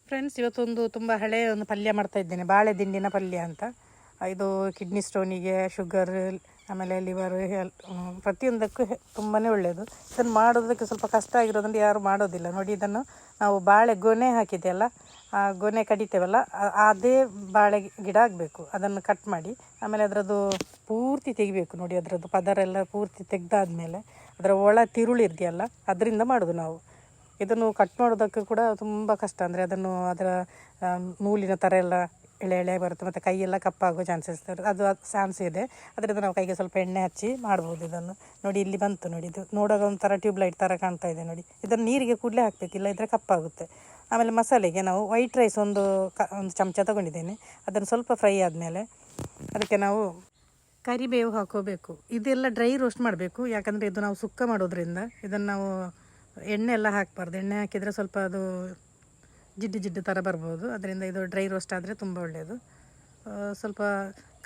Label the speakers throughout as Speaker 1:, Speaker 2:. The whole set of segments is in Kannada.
Speaker 1: ಫ್ರೆಂಡ್ಸ್, ಇವತ್ತೊಂದು ತುಂಬ ಹಳೆಯ ಒಂದು ಪಲ್ಯ ಮಾಡ್ತಾ ಇದ್ದೇನೆ, ಬಾಳೆ ದಿಂಡಿನ ಪಲ್ಯ ಅಂತ. ಇದು ಕಿಡ್ನಿ ಸ್ಟೋನಿಗೆ, ಶುಗರ್, ಆಮೇಲೆ ಲಿವರ್, ಪ್ರತಿಯೊಂದಕ್ಕೂ ತುಂಬಾ ಒಳ್ಳೆಯದು. ಇದನ್ನು ಮಾಡೋದಕ್ಕೆ ಸ್ವಲ್ಪ ಕಷ್ಟ ಆಗಿರೋದ್ರಿಂದ ಯಾರು ಮಾಡೋದಿಲ್ಲ. ನೋಡಿ, ಇದನ್ನು ನಾವು ಬಾಳೆ ಗೊನೆ ಹಾಕಿದೆಯಲ್ಲ, ಆ ಗೊನೆ ಕಡಿತೇವಲ್ಲ, ಅದೇ ಬಾಳೆ ಗಿಡ ಆಗಬೇಕು. ಅದನ್ನು ಕಟ್ ಮಾಡಿ ಆಮೇಲೆ ಅದರದ್ದು ಪೂರ್ತಿ ತೆಗಿಬೇಕು. ನೋಡಿ, ಅದರದ್ದು ಪದರೆಲ್ಲ ಪೂರ್ತಿ ತೆಗೆದಾದ್ಮೇಲೆ ಅದರ ಒಳ ತಿರುಳು ಇದೆಯಲ್ಲ, ಅದರಿಂದ ಮಾಡೋದು ನಾವು. ಇದನ್ನು ಕಟ್ ಮಾಡೋದಕ್ಕೆ ಕೂಡ ತುಂಬ ಕಷ್ಟ. ಅಂದರೆ ಅದರ ನೂಲಿನ ಥರ ಎಲ್ಲ ಎಳೆ ಎಳೆ ಬರುತ್ತೆ, ಮತ್ತು ಕೈಯೆಲ್ಲ ಕಪ್ಪಾಗೋ ಚಾನ್ಸಸ್ ಚಾನ್ಸ್ ಇದೆ. ಅದರಿಂದ ನಾವು ಕೈಗೆ ಸ್ವಲ್ಪ ಎಣ್ಣೆ ಹಚ್ಚಿ ಮಾಡ್ಬೋದು ಇದನ್ನು. ನೋಡಿ, ಇಲ್ಲಿ ಬಂತು ನೋಡಿ, ಇದು ನೋಡುವಾಗ ಒಂಥರ ಟ್ಯೂಬ್ಲೈಟ್ ಥರ ಕಾಣ್ತಾ ಇದೆ ನೋಡಿ. ಇದನ್ನು ನೀರಿಗೆ ಕೂಡಲೇ ಹಾಕಬೇಕಿಲ್ಲ, ಇದ್ದರೆ ಕಪ್ಪಾಗುತ್ತೆ. ಆಮೇಲೆ ಮಸಾಲೆಗೆ ನಾವು ವೈಟ್ ರೈಸ್ ಒಂದು ಚಮಚ ತೊಗೊಂಡಿದ್ದೇನೆ. ಅದನ್ನು ಸ್ವಲ್ಪ ಫ್ರೈ ಆದಮೇಲೆ ಅದಕ್ಕೆ ನಾವು ಕರಿಬೇವು ಹಾಕೋಬೇಕು. ಇದೆಲ್ಲ ಡ್ರೈ ರೋಸ್ಟ್ ಮಾಡಬೇಕು, ಯಾಕಂದರೆ ಇದು ನಾವು ಸುಕ್ಕ ಮಾಡೋದ್ರಿಂದ ಇದನ್ನು ನಾವು ಎಣ್ಣೆ ಎಲ್ಲ ಹಾಕಬಾರ್ದು. ಎಣ್ಣೆ ಹಾಕಿದರೆ ಸ್ವಲ್ಪ ಅದು ಜಿಡ್ಡು ಥರ ಬರ್ಬೋದು. ಅದರಿಂದ ಇದು ಡ್ರೈ ರೋಸ್ಟ್ ಆದರೆ ತುಂಬ ಒಳ್ಳೆಯದು. ಸ್ವಲ್ಪ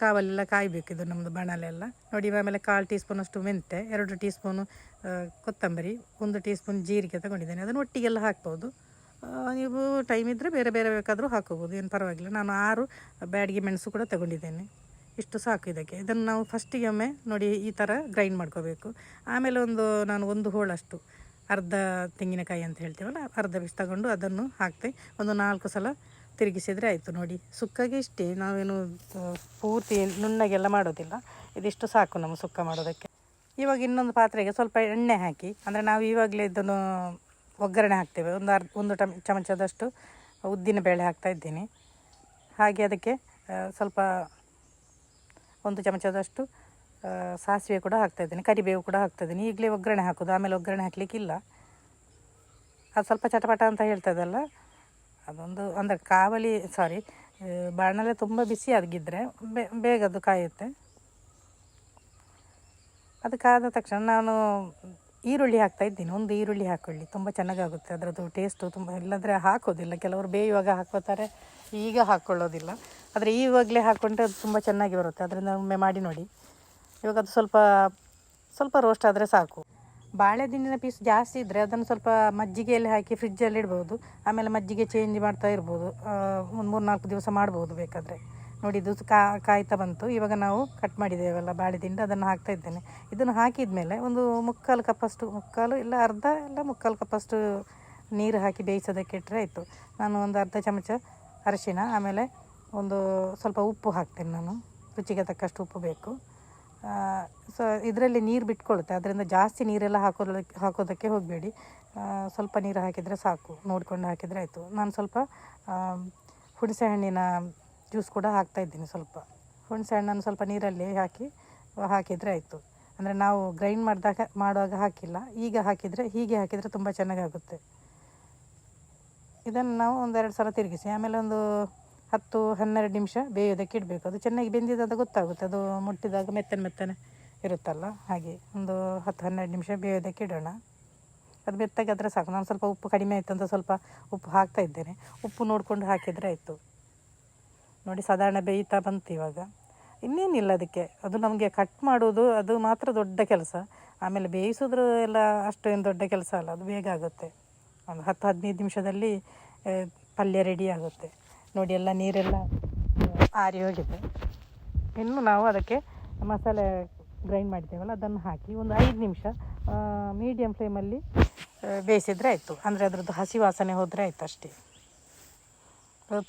Speaker 1: ಕಾವಲೆಲ್ಲ ಕಾಯಬೇಕು ಇದು ನಮ್ಮದು ಬಾಣಲೆಲ್ಲ. ನೋಡಿ, ಆಮೇಲೆ 1/4 ಟೀ ಸ್ಪೂನಷ್ಟು ಮೆಂತೆ, 2 ಟೀ ಸ್ಪೂನು ಕೊತ್ತಂಬರಿ, 1 ಟೀ ಸ್ಪೂನ್ ಜೀರಿಗೆ ತಗೊಂಡಿದ್ದೇನೆ. ಅದನ್ನು ಒಟ್ಟಿಗೆಲ್ಲ ಹಾಕ್ಬೋದು. ನೀವು ಟೈಮ್ ಇದ್ದರೆ ಬೇರೆ ಬೇರೆ ಬೇಕಾದರೂ ಹಾಕೋಬೋದು, ಏನು ಪರವಾಗಿಲ್ಲ. ನಾನು 6 ಬ್ಯಾಡಿಗೆ ಮೆಣಸು ಕೂಡ ತಗೊಂಡಿದ್ದೇನೆ. ಇಷ್ಟು ಸಾಕು ಇದಕ್ಕೆ. ಇದನ್ನು ನಾವು ಫಸ್ಟಿಗೆ ಒಮ್ಮೆ ನೋಡಿ ಈ ಥರ ಗ್ರೈಂಡ್ ಮಾಡ್ಕೋಬೇಕು. ಆಮೇಲೆ ನಾನು ಒಂದು ಹೋಳಷ್ಟು, ಅರ್ಧ ತೆಂಗಿನಕಾಯಿ ಅಂತ ಹೇಳ್ತೀವಲ್ಲ, ಅರ್ಧ ಪೀಸ್ ತಗೊಂಡು ಅದನ್ನು ಹಾಕ್ತೆ ಒಂದು 4 ಸಲ ತಿರುಗಿಸಿದರೆ ಆಯಿತು. ನೋಡಿ, ಸುಕ್ಕಾಗೆ ಇಷ್ಟೇ, ನಾವೇನು ಪೂರ್ತಿ ನುಣ್ಣಗೆಲ್ಲ ಮಾಡೋದಿಲ್ಲ. ಇದಿಷ್ಟು ಸಾಕು ನಮ್ಮ ಸುಕ್ಕ ಮಾಡೋದಕ್ಕೆ. ಇವಾಗ ಇನ್ನೊಂದು ಪಾತ್ರೆಗೆ ಸ್ವಲ್ಪ ಎಣ್ಣೆ ಹಾಕಿ, ಅಂದರೆ ನಾವು ಇವಾಗಲೇ ಇದನ್ನು ಒಗ್ಗರಣೆ ಹಾಕ್ತೇವೆ. ಒಂದು ಚಮಚದಷ್ಟು ಉದ್ದಿನ ಬೇಳೆ ಹಾಕ್ತಾ ಇದ್ದೀನಿ. ಹಾಗೆ ಅದಕ್ಕೆ ಸ್ವಲ್ಪ 1 ಚಮಚದಷ್ಟು ಸಾಸಿವೆ ಕೂಡ ಹಾಕ್ತಾಯಿದ್ದೀನಿ, ಕರಿಬೇವು ಕೂಡ ಹಾಕ್ತಾಯಿದ್ದೀನಿ. ಈಗಲೇ ಒಗ್ಗರಣೆ ಹಾಕೋದು, ಆಮೇಲೆ ಒಗ್ಗರಣೆ ಹಾಕಲಿಕ್ಕಿಲ್ಲ. ಅದು ಸ್ವಲ್ಪ ಚಟಪಟ ಅಂತ ಹೇಳ್ತದಲ್ಲ, ಅದೊಂದು ಅಂದರೆ ಬಾಣಲೆ ತುಂಬ ಬಿಸಿ ಆಗಿದ್ದರೆ ಬೇಗ ಅದು ಕಾಯುತ್ತೆ. ಅದು ಕಾದ ತಕ್ಷಣ ನಾನು ಈರುಳ್ಳಿ ಹಾಕ್ತಾಯಿದ್ದೀನಿ. 1 ಈರುಳ್ಳಿ ಹಾಕ್ಕೊಳ್ಳಿ, ತುಂಬ ಚೆನ್ನಾಗಾಗುತ್ತೆ ಅದರದ್ದು ಟೇಸ್ಟು. ತುಂಬ ಇಲ್ಲಂದರೆ ಹಾಕೋದಿಲ್ಲ, ಕೆಲವರು ಬೇಯುವಾಗ ಹಾಕೋತಾರೆ, ಈಗ ಹಾಕ್ಕೊಳ್ಳೋದಿಲ್ಲ. ಆದರೆ ಈವಾಗಲೇ ಹಾಕ್ಕೊಂಡ್ರೆ ಅದು ತುಂಬ ಚೆನ್ನಾಗಿ ಬರುತ್ತೆ. ಅದರಿಂದ ಒಮ್ಮೆ ಮಾಡಿ ನೋಡಿ. ಇವಾಗ ಅದು ಸ್ವಲ್ಪ ರೋಸ್ಟ್ ಆದರೆ ಸಾಕು. ಬಾಳೆ ದಿಂಡಿನ ಪೀಸ್ ಜಾಸ್ತಿ ಇದ್ದರೆ ಅದನ್ನು ಸ್ವಲ್ಪ ಮಜ್ಜಿಗೆಯಲ್ಲಿ ಹಾಕಿ ಫ್ರಿಜ್ಜಲ್ಲಿ ಇಡ್ಬೋದು. ಆಮೇಲೆ ಮಜ್ಜಿಗೆ ಚೇಂಜ್ ಮಾಡ್ತಾ ಇರ್ಬೋದು, ಒಂದು 3-4 ದಿವಸ ಮಾಡ್ಬೋದು ಬೇಕಾದರೆ. ನೋಡಿ, ಇದು ಕಾಯ್ತಾ ಬಂತು. ಇವಾಗ ನಾವು ಕಟ್ ಮಾಡಿದ್ದೇವಲ್ಲ ಬಾಳೆ ದಿಂಡು, ಅದನ್ನು ಹಾಕ್ತಾ ಇದ್ದೇನೆ. ಇದನ್ನು ಹಾಕಿದ ಮೇಲೆ ಒಂದು 3/4 ಕಪ್ಪಷ್ಟು, 3/4 ಇಲ್ಲ ಅರ್ಧ ಇಲ್ಲ 3/4 ಕಪ್ಪಷ್ಟು ನೀರು ಹಾಕಿ ಬೇಯಿಸೋದಕ್ಕೆ ಇಟ್ಟರೆ ಆಯಿತು. ನಾನು ಒಂದು ಅರ್ಧ ಚಮಚ ಅರಿಶಿನ, ಆಮೇಲೆ ಒಂದು ಸ್ವಲ್ಪ ಉಪ್ಪು ಹಾಕ್ತೇನೆ. ನಾನು ರುಚಿಗೆ ತಕ್ಕಷ್ಟು ಉಪ್ಪು ಬೇಕು. ಇದರಲ್ಲಿ ನೀರು ಬಿಟ್ಕೊಳ್ಳುತ್ತೆ, ಅದರಿಂದ ಜಾಸ್ತಿ ನೀರೆಲ್ಲ ಹಾಕೋದಕ್ಕೆ ಹೋಗಬೇಡಿ. ಸ್ವಲ್ಪ ನೀರು ಹಾಕಿದರೆ ಸಾಕು, ನೋಡಿಕೊಂಡು ಹಾಕಿದರೆ ಆಯಿತು. ನಾನು ಸ್ವಲ್ಪ ಹುಣಸೆ ಹಣ್ಣಿನ ಜ್ಯೂಸ್ ಕೂಡ ಹಾಕ್ತಾಯಿದ್ದೀನಿ. ಸ್ವಲ್ಪ ಹುಣಸೆ ಹಣ್ಣನ್ನು ಸ್ವಲ್ಪ ನೀರಲ್ಲಿ ಹಾಕಿದರೆ ಆಯಿತು. ಅಂದರೆ ನಾವು ಗ್ರೈಂಡ್ ಮಾಡುವಾಗ ಹಾಕಿಲ್ಲ, ಈಗ ಹೀಗೆ ಹಾಕಿದರೆ ತುಂಬ ಚೆನ್ನಾಗಾಗುತ್ತೆ. ಇದನ್ನು ನಾವು 1-2 ಸಲ ತಿರುಗಿಸಿ ಆಮೇಲೆ ಒಂದು 10-12 ನಿಮಿಷ ಬೇಯೋದಕ್ಕೆ ಇಡಬೇಕು. ಅದು ಚೆನ್ನಾಗಿ ಬೆಂದಿದ್ದು ಗೊತ್ತಾಗುತ್ತೆ, ಅದು ಮುಟ್ಟಿದಾಗ ಮೆತ್ತನೆ ಇರುತ್ತಲ್ಲ, ಹಾಗೆ ಒಂದು 10-12 ನಿಮಿಷ ಬೇಯೋದಕ್ಕೆ ಇಡೋಣ. ಅದು ಮೆತ್ತಗಾದರೆ ಸಾಕು. ನಾನು ಸ್ವಲ್ಪ ಉಪ್ಪು ಕಡಿಮೆ ಆಯಿತು ಅಂತ ಸ್ವಲ್ಪ ಉಪ್ಪು ಹಾಕ್ತಾ ಇದ್ದೇನೆ. ಉಪ್ಪು ನೋಡಿಕೊಂಡು ಹಾಕಿದರೆ ಆಯಿತು. ನೋಡಿ, ಸಾಧಾರಣ ಬೇಯ್ತಾ ಬಂತು ಇವಾಗ. ಇನ್ನೇನಿಲ್ಲ ಅದಕ್ಕೆ. ಅದು ನಮಗೆ ಕಟ್ ಮಾಡೋದು ಅದು ಮಾತ್ರ ದೊಡ್ಡ ಕೆಲಸ. ಆಮೇಲೆ ಬೇಯಿಸೋದ್ರ ಎಲ್ಲ ಅಷ್ಟು ಏನು ದೊಡ್ಡ ಕೆಲಸ ಅಲ್ಲ, ಅದು ಬೇಗ ಆಗುತ್ತೆ. ಒಂದು 10-15 ನಿಮಿಷದಲ್ಲಿ ಪಲ್ಯ ರೆಡಿ ಆಗುತ್ತೆ. ನೋಡಿ, ಎಲ್ಲ ನೀರೆಲ್ಲ ಆರಿ ಹೋಗಿದೆ. ಇನ್ನು ನಾವು ಅದಕ್ಕೆ ಮಸಾಲೆ ಗ್ರೈಂಡ್ ಮಾಡಿದ್ದೇವಲ್ಲ ಅದನ್ನು ಹಾಕಿ ಒಂದು 5 ನಿಮಿಷ ಮೀಡಿಯಮ್ ಫ್ಲೇಮಲ್ಲಿ ಬೇಯಿಸಿದರೆ ಆಯಿತು. ಅಂದರೆ ಅದರದ್ದು ಹಸಿ ವಾಸನೆ ಹೋದರೆ ಆಯಿತು ಅಷ್ಟೇ.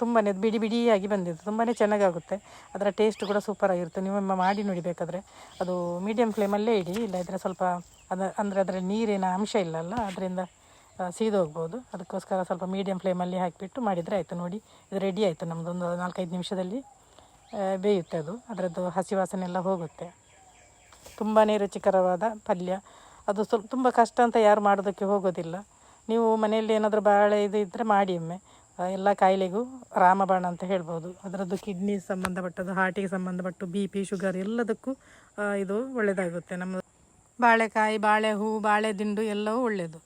Speaker 1: ತುಂಬಾ ಬಿಡಿಯಾಗಿ ಬಂದಿದ್ದು, ತುಂಬಾ ಚೆನ್ನಾಗಾಗುತ್ತೆ. ಅದರ ಟೇಸ್ಟ್ ಕೂಡ ಸೂಪರಾಗಿರುತ್ತೆ. ನೀವೊಮ್ಮೆ ಮಾಡಿ ನೋಡಿ ಬೇಕಾದರೆ. ಅದು ಮೀಡಿಯಮ್ ಫ್ಲೇಮಲ್ಲೇ ಇಡಿ, ಇಲ್ಲದಿದ್ದರೆ ಸ್ವಲ್ಪ ಅಂದರೆ ಅದರಲ್ಲಿ ನೀರಿನ ಅಂಶ ಇಲ್ಲಲ್ಲ, ಅದರಿಂದ ಸೀದೋಗ್ಬೋದು. ಅದಕ್ಕೋಸ್ಕರ ಸ್ವಲ್ಪ ಮೀಡಿಯಮ್ ಫ್ಲೇಮಲ್ಲಿ ಹಾಕಿಬಿಟ್ಟು ಮಾಡಿದರೆ ಆಯಿತು. ನೋಡಿ, ಇದು ರೆಡಿ ಆಯಿತು ನಮ್ಮದು. ಒಂದು 4-5 ನಿಮಿಷದಲ್ಲಿ ಬೇಯುತ್ತೆ ಅದು. ಅದರದ್ದು ಹಸಿ ವಾಸನೆ ಎಲ್ಲ ಹೋಗುತ್ತೆ. ತುಂಬಾ ರುಚಿಕರವಾದ ಪಲ್ಯ. ಅದು ತುಂಬ ಕಷ್ಟ ಅಂತ ಯಾರು ಮಾಡೋದಕ್ಕೆ ಹೋಗೋದಿಲ್ಲ. ನೀವು ಮನೆಯಲ್ಲಿ ಏನಾದರೂ ಬಾಳೆ ಇದ್ದರೆ ಮಾಡಿ ಒಮ್ಮೆ. ಎಲ್ಲ ಕಾಯಿಲೆಗೂ ರಾಮಬಾಣ ಅಂತ ಹೇಳ್ಬೋದು. ಅದರದ್ದು ಕಿಡ್ನಿ ಸಂಬಂಧಪಟ್ಟದ್ದು, ಹಾರ್ಟಿಗೆ ಸಂಬಂಧಪಟ್ಟು, BP, ಶುಗರ್ ಎಲ್ಲದಕ್ಕೂ ಇದು ಒಳ್ಳೆಯದಾಗುತ್ತೆ. ನಮ್ಮ ಬಾಳೆಕಾಯಿ, ಬಾಳೆ ಹೂ, ಬಾಳೆ ದಿಂಡು ಎಲ್ಲವೂ ಒಳ್ಳೆಯದು.